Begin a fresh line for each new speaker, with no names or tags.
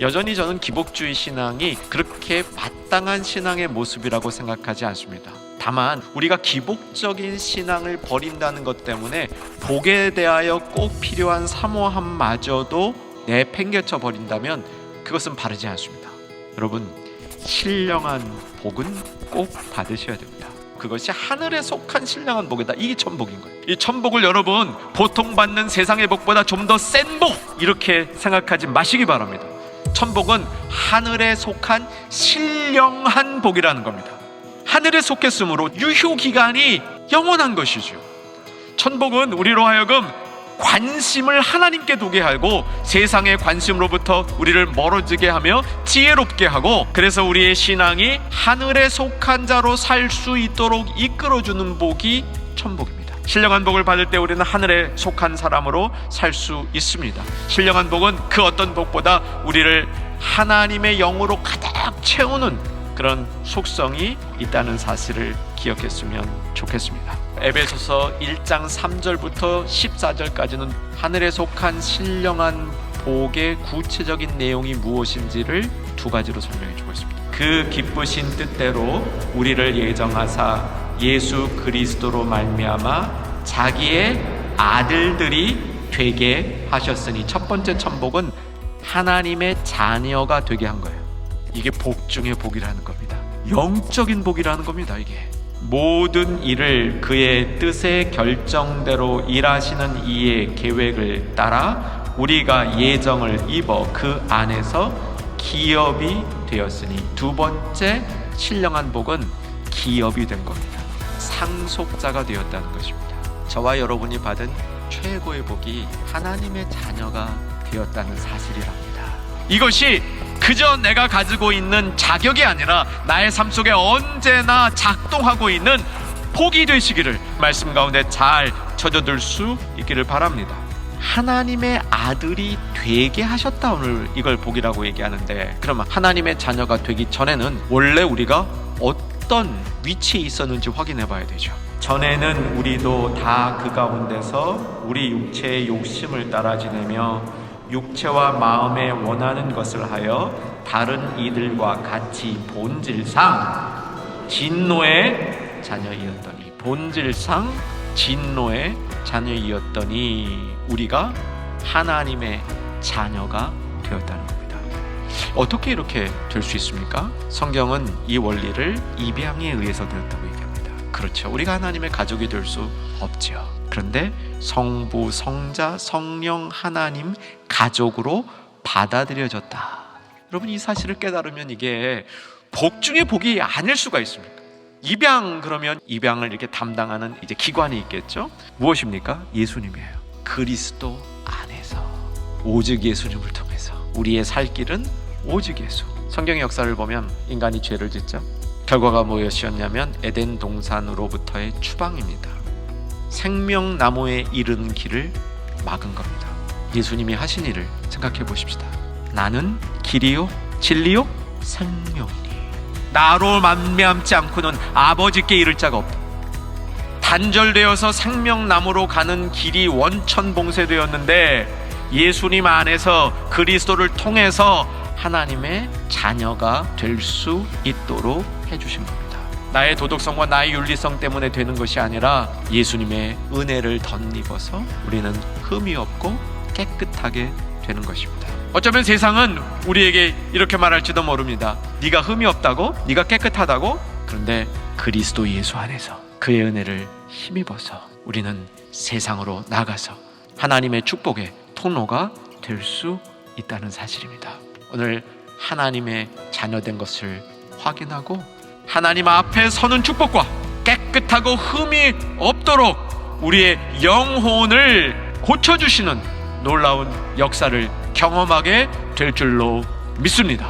여전히 저는 기복주의 신앙이 그렇게 마땅한 신앙의 모습이라고 생각하지 않습니다. 다만 우리가 기복적인 신앙을 버린다는 것 때문에 복에 대하여 꼭 필요한 사모함마저도 내팽개쳐 버린다면 그것은 바르지 않습니다. 여러분, 신령한 복은 꼭 받으셔야 됩니다. 그것이 하늘에 속한 신령한 복이다. 이게 천복인 거예요. 이 천복을 여러분 보통 받는 세상의 복보다 좀 더 센 복 이렇게 생각하지 마시기 바랍니다. 천복은 하늘에 속한 신령한 복이라는 겁니다. 하늘에 속했으므로 유효기간이 영원한 것이죠. 천복은 우리로 하여금 관심을 하나님께 두게 하고 세상의 관심으로부터 우리를 멀어지게 하며 지혜롭게 하고, 그래서 우리의 신앙이 하늘에 속한 자로 살 수 있도록 이끌어주는 복이 천복입니다. 신령한 복을 받을 때 우리는 하늘에 속한 사람으로 살 수 있습니다. 신령한 복은 그 어떤 복보다 우리를 하나님의 영으로 가득 채우는 그런 속성이 있다는 사실을 기억했으면 좋겠습니다. 에베소서 1장 3절부터 14절까지는 하늘에 속한 신령한 복의 구체적인 내용이 무엇인지를 두 가지로 설명해 주고 있습니다. 그 기쁘신 뜻대로 우리를 예정하사 예수 그리스도로 말미암아 자기의 아들들이 되게 하셨으니, 첫 번째 천복은 하나님의 자녀가 되게 한 거예요. 이게 복 중의 복이라는 겁니다. 영적인 복이라는 겁니다. 이게 모든 일을 그의 뜻의 결정대로 일하시는 이의 계획을 따라 우리가 예정을 입어 그 안에서 기업이 되었으니, 두 번째 신령한 복은 기업이 된 겁니다. 상속자가 되었다는 것입니다. 저와 여러분이 받은 최고의 복이 하나님의 자녀가 되었다는 사실이랍니다. 이것이 그저 내가 가지고 있는 자격이 아니라 나의 삶 속에 언제나 작동하고 있는 복이 되시기를 말씀 가운데 잘 젖어들 수 있기를 바랍니다. 하나님의 아들이 되게 하셨다, 오늘 이걸 복이라고 얘기하는데, 그러면 하나님의 자녀가 되기 전에는 원래 우리가 어떤 위치에 있었는지 확인해 봐야 되죠. 전에는 우리도 다 그 가운데서 우리 육체의 욕심을 따라 지내며 육체와 마음에 원하는 것을 하여 다른 이들과 같이 본질상 진노의 자녀이었더니, 본질상 진노의 자녀이었더니 우리가 하나님의 자녀가 되었다는 겁니다. 어떻게 이렇게 될 수 있습니까? 성경은 이 원리를 입양에 의해서 되었다고 얘기합니다. 그렇죠. 우리가 하나님의 가족이 될 수 없죠. 그런데 성부, 성자, 성령 하나님 가족으로 받아들여졌다. 여러분, 이 사실을 깨달으면 이게 복 중의 복이 아닐 수가 있습니까? 입양, 그러면 입양을 이렇게 담당하는 이제 기관이 있겠죠. 무엇입니까? 예수님이에요. 그리스도 안에서 오직 예수님을 통해서 우리의 살 길은 오직 예수. 성경의 역사를 보면 인간이 죄를 짓죠. 결과가 무엇이었냐면 에덴 동산으로부터의 추방입니다. 생명나무에 이르는 길을 막은 겁니다. 예수님이 하신 일을 생각해 보십시다. 나는 길이요 진리요 생명이니 나로 만미암지 않고는 아버지께 이를 자가 없다. 단절되어서 생명나무로 가는 길이 원천봉쇄되었는데 예수님 안에서 그리스도를 통해서 하나님의 자녀가 될 수 있도록 해주신 겁니다. 나의 도덕성과 나의 윤리성 때문에 되는 것이 아니라 예수님의 은혜를 덧입어서 우리는 흠이 없고 깨끗하게 되는 것입니다. 어쩌면 세상은 우리에게 이렇게 말할지도 모릅니다. 네가 흠이 없다고? 네가 깨끗하다고? 그런데 그리스도 예수 안에서 그의 은혜를 힘입어서 우리는 세상으로 나가서 하나님의 축복의 통로가 될 수 있다는 사실입니다. 오늘 하나님의 자녀된 것을 확인하고 하나님 앞에 서는 축복과 깨끗하고 흠이 없도록 우리의 영혼을 고쳐주시는 놀라운 역사를 경험하게 될 줄로 믿습니다.